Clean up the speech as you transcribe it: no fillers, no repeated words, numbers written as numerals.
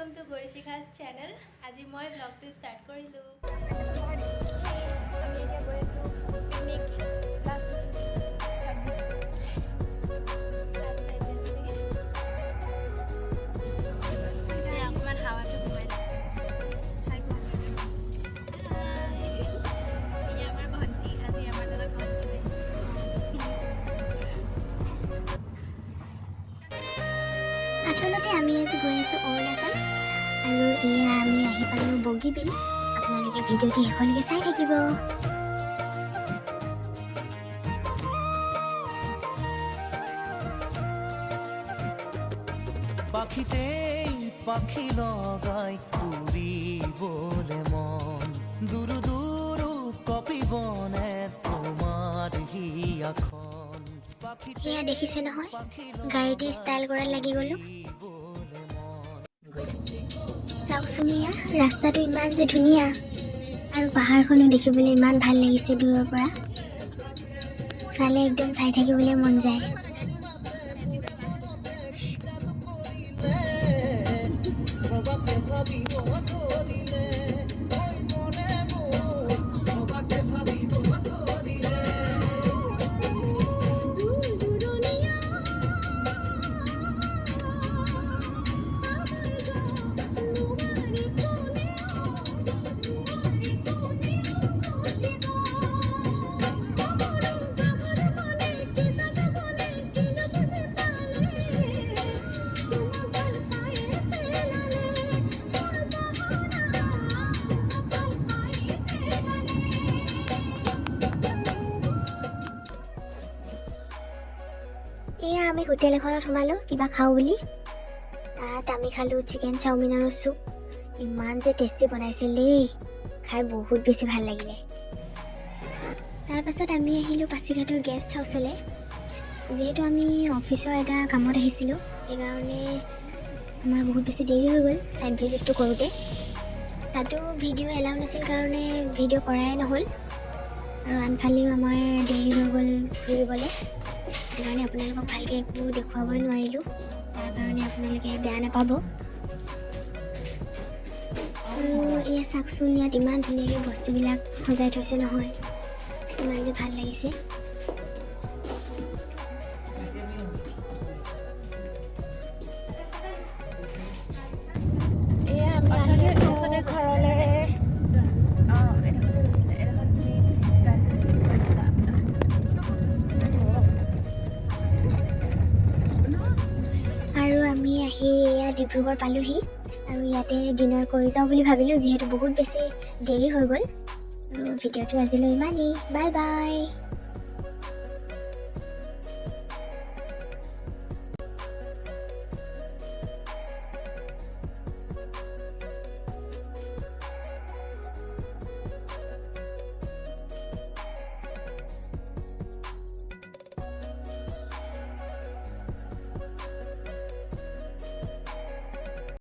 Welcome to गौरीशिखास channel. आज मैं blog तो स्टार्ट करिलो। আমি এতিয়া গৈ আছো পিকনিক ক্লাছ অকমান হাৱাটো ঘূৰাই আমাৰ ভণ্টি আজি আমাৰ লগত ভণ্টি আচলতে আমি আজি গৈ আছো অৰুণাচল আৰু এয়া আমি আহি পালোঁ বগীবিল। আপোনালোকে ভিডিঅ'টি শেষলৈকে চাই থাকিব। পাখিতেই পাখি লগাই উড়িবলে মন দুরু দুরু কপিবনে তোমার হিয়াখন এয়া দেখিছে নহয়, গাড়ীতে ষ্টাইল কৰাত লাগি গ'লো। চাওকচোন, এয়া ৰাস্তাটো ইমান যে ধুনীয়া আৰু পাহাৰখনো দেখিবলৈ ইমান ভাল লাগিছে। দূৰৰ পৰা চালে একদম চাই থাকিবলৈ মন যায়। এয়া আমি হোটেল এখনত সোমালোঁ কিবা খাওঁ বুলি। তাত আমি খালোঁ চিকেন চাওমিন আৰু চুপ। ইমান যে টেষ্টি বনাইছিল দেই, খাই বহুত বেছি ভাল লাগিলে। তাৰপাছত আমি আহিলোঁ পাছিঘাটৰ গেষ্ট হাউচলৈ। যিহেতু আমি অফিচৰ এটা কামত আহিছিলোঁ, সেইকাৰণে আমাৰ বহুত বেছি দেৰি হৈ গ'ল ছাইট ভিজিটটো কৰোঁতে। তাতো ভিডিঅ' এলাউ নাছিল কাৰণে ভিডিঅ' কৰাই নহ'ল, আৰু আনফালেও আমাৰ দেৰি হৈ গ'ল ফুৰিবলৈ। সেইটো কাৰণে আপোনালোকক ভালকৈ একো দেখুৱাবই নোৱাৰিলোঁ, তাৰ কাৰণে আপোনালোকে বেয়া নাপাব। আৰু এয়া চাওকচোন, ইয়াত ইমান ধুনীয়াকৈ বস্তুবিলাক সজাই থৈছে নহয়, ইমান যে ভাল লাগিছে। এয়া আমি আহি আছোঁ ঘৰলৈ। আৰু আমি আহি এয়া ডিব্ৰুগড় পালোঁহি, আৰু ইয়াতে ডিনাৰ কৰি যাওঁ বুলি ভাবিলোঁ, যিহেতু বহুত বেছি দেৰি হৈ গ'ল। আৰু ভিডিঅ'টো আজিলৈ ইমানেই। Bye bye.